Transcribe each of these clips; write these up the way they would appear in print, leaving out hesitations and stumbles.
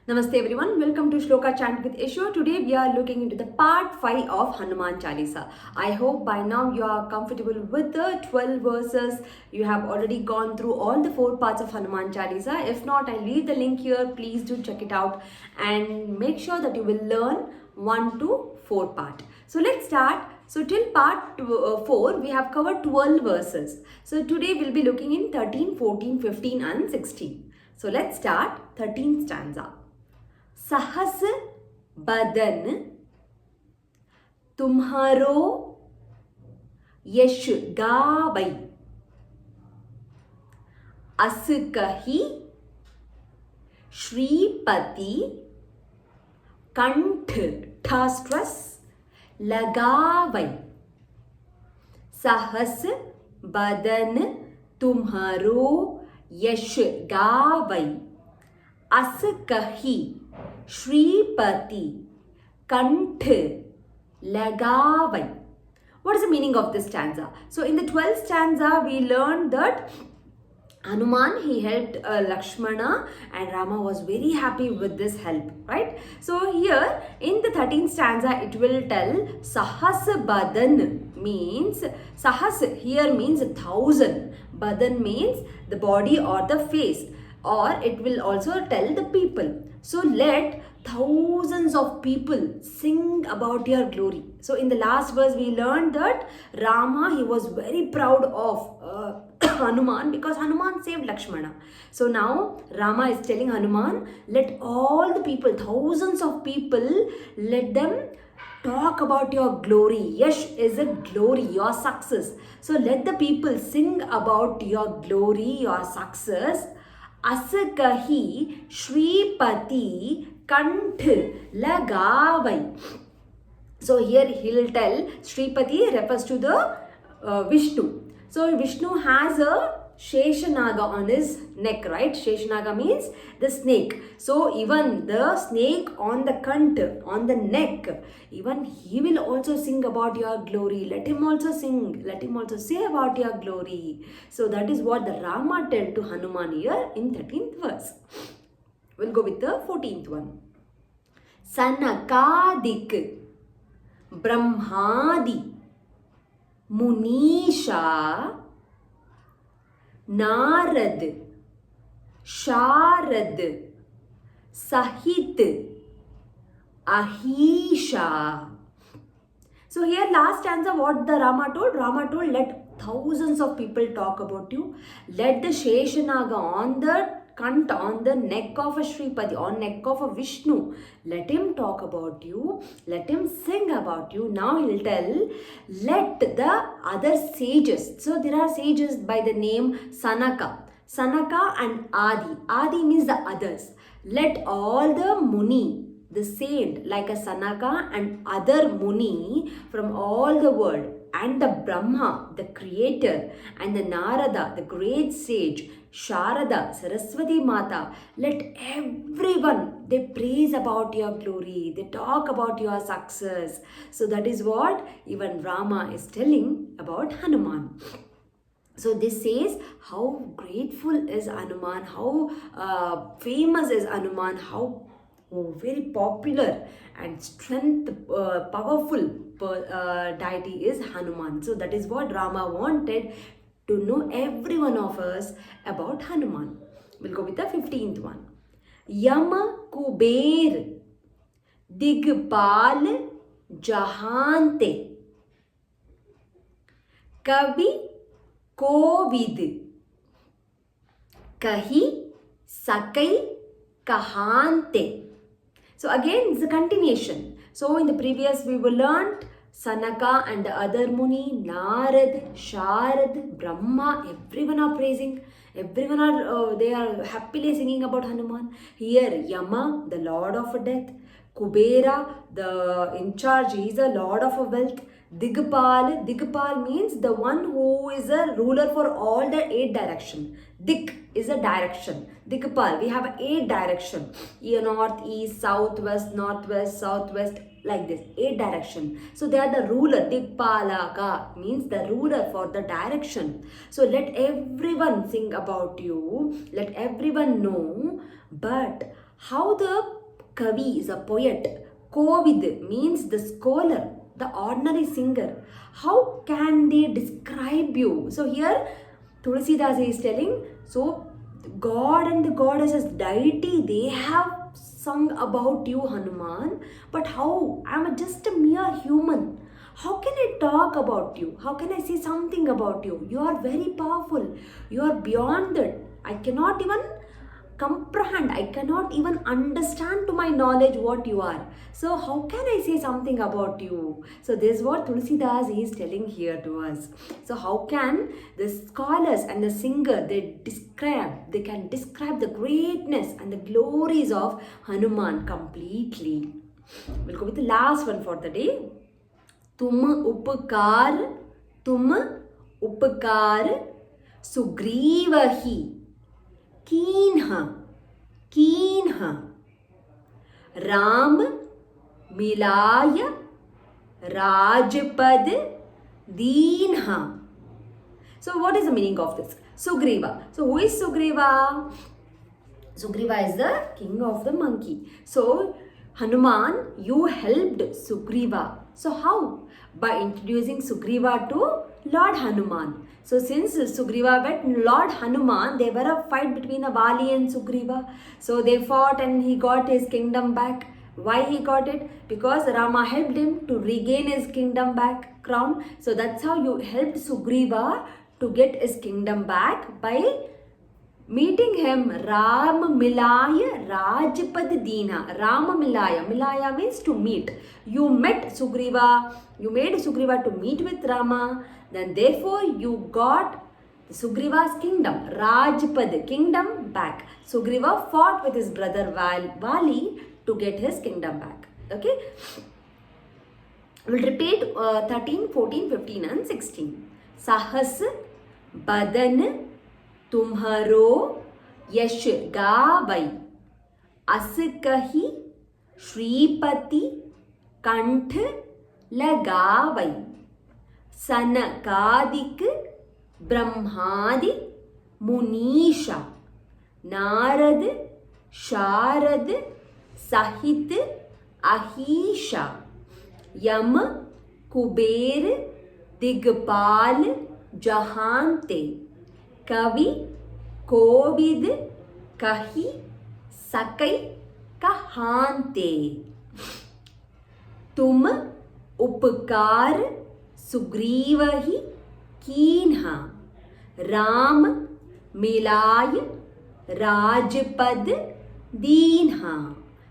Namaste everyone, welcome to Shloka Chant with Isho. Today we are looking into the part 5 of Hanuman Chalisa. I hope by now you are comfortable with the 12 verses. You have already gone through all the 4 parts of Hanuman Chalisa. If not, I leave the link here. Please do check it out and make sure that you will learn 1 to 4 part. So let's start. So till part 4, we have covered 12 verses. So today we'll be looking in 13, 14, 15 and 16. So let's start 13th stanza. सहस बदन तुम्हारो यश गावै अस कही श्रीपति कंठ ठास्ट्रस लगावै सहस बदन तुम्हारो यश गावै अस कही Shripati Kanth Lagavai. What is the meaning of this stanza? So in the 12th stanza, we learned that Hanuman, he helped Lakshmana and Rama was very happy with this help, right? So here in the 13th stanza, it will tell Sahas Badan means, Sahas here means 1,000. Badan means the body or the face, or it will also tell the people. So let thousands of people sing about your glory. So in the last verse we learned that Rama, he was very proud of Hanuman because Hanuman saved Lakshmana. So now Rama is telling Hanuman, let all the people, thousands of people, let them talk about your glory. Yash is a glory, your success. So let the people sing about your glory, your success. अस कही श्रीपति कंठ लगावै. So here he will tell Shripati refers to the Vishnu. So Vishnu has a Sheshanaga on his neck, right? Sheshanaga means the snake. So even the snake on the kant, on the neck, even he will also sing about your glory. Let him also sing. Let him also say about your glory. So that is what the Rama tell to Hanuman here in 13th verse. We'll go with the 14th one. Sanakadik Brahmadi Munisha Narad Sharad Sahit Ahisha. So here last stanza what the Rama told? Rama told let thousands of people talk about you. Let the Sheshanaga on the kant, on the neck of a Shripati, on neck of a Vishnu, let him talk about you, let him sing about you. Now he'll tell, let the other sages, so there are sages by the name Sanaka and Adi. Adi means the others. Let all the Muni, the saint like a Sanaka and other Muni from all the world, and the Brahma, the creator, and the Narada, the great sage, Sharada, Saraswati Mata, let everyone, they praise about your glory, they talk about your success. So that is what even Rama is telling about Hanuman. So this says how grateful is Hanuman, how famous is Hanuman, how very popular and strength, powerful deity is Hanuman. So that is what Rama wanted to know every one of us about Hanuman. We'll go with the 15th one. Yama Kuber Digpal Jahante Kavi Kovid Kahi Sakai Kahante. So again, it's a continuation. So in the previous we were learnt Sanaka and the other Muni, Narad, Sharad, Brahma, everyone are praising. Everyone are, they are happily singing about Hanuman. Here Yama, the lord of death. Kubera, the in charge, he is a lord of wealth. Digpal means the one who is a ruler for all the 8 direction. Dik is a direction. Digpal, we have 8 direction. North, east, southwest, northwest, southwest, like this, 8 direction. So they are the ruler. Digpalaka means the ruler for the direction. So let everyone sing about you. Let everyone know. But how the Kavi is a poet. Kovid means the scholar, the ordinary singer. How can they describe you? So here Tulsidas is telling, so God and the goddesses, deity, they have sung about you, Hanuman. But how? I'm just a mere human. How can I talk about you? How can I say something about you? You are very powerful. You are beyond that. I cannot even comprehend. I cannot even understand to my knowledge what you are. So how can I say something about you? So this is what Tulsidas is telling here to us. So how can the scholars and the singer, they can describe the greatness and the glories of Hanuman completely. We'll go with the last one for the day. तुम उपकार सुग्रीव ही कीन्ह राम मिलाय राजपद दीन्हा. So what is the meaning of this? Sugriva. So who is Sugriva? Sugriva is the king of the monkey. So Hanuman, you helped Sugriva. So how? By introducing Sugriva to Lord Hanuman. So since Sugriva met Lord Hanuman, there were a fight between Vaani and Sugriva. So they fought and he got his kingdom back. Why he got it? Because Rama helped him to regain his kingdom back, crown. So that's how you helped Sugriva to get his kingdom back by meeting him. Ram Milaya Rajpad Dina. Rama Milaya. Milaya means to meet. You met Sugriva. You made Sugriva to meet with Rama. Then therefore you got Sugriva's kingdom. Rajpad, kingdom back. Sugriva fought with his brother Vaani to get his kingdom back. Okay. We'll repeat 13, 14, 15 and 16. Sahas Badan तुम्हारो यश गावै अस कही श्रीपति कंठ लगावै सनकादिक ब्रह्मादि मुनीषा नारद शारद सहित अहीशा यम कुबेर दिगपाल जहांते कवि कोविद कही सकै कहांते. तुम उपकार सुग्रीव ही कीन्हा राम मिलाय राजपद दीन्हा.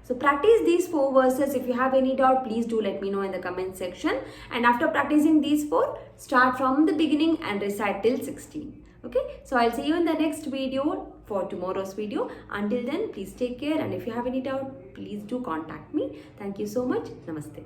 So practice these 4 verses. If you have any doubt, please do let me know in the comment section. And after practicing these 4, start from the beginning and recite till 16. Okay, so I'll see you in the next video for tomorrow's video. Until then, please take care, and if you have any doubt, please do contact me. Thank you so much. Namaste.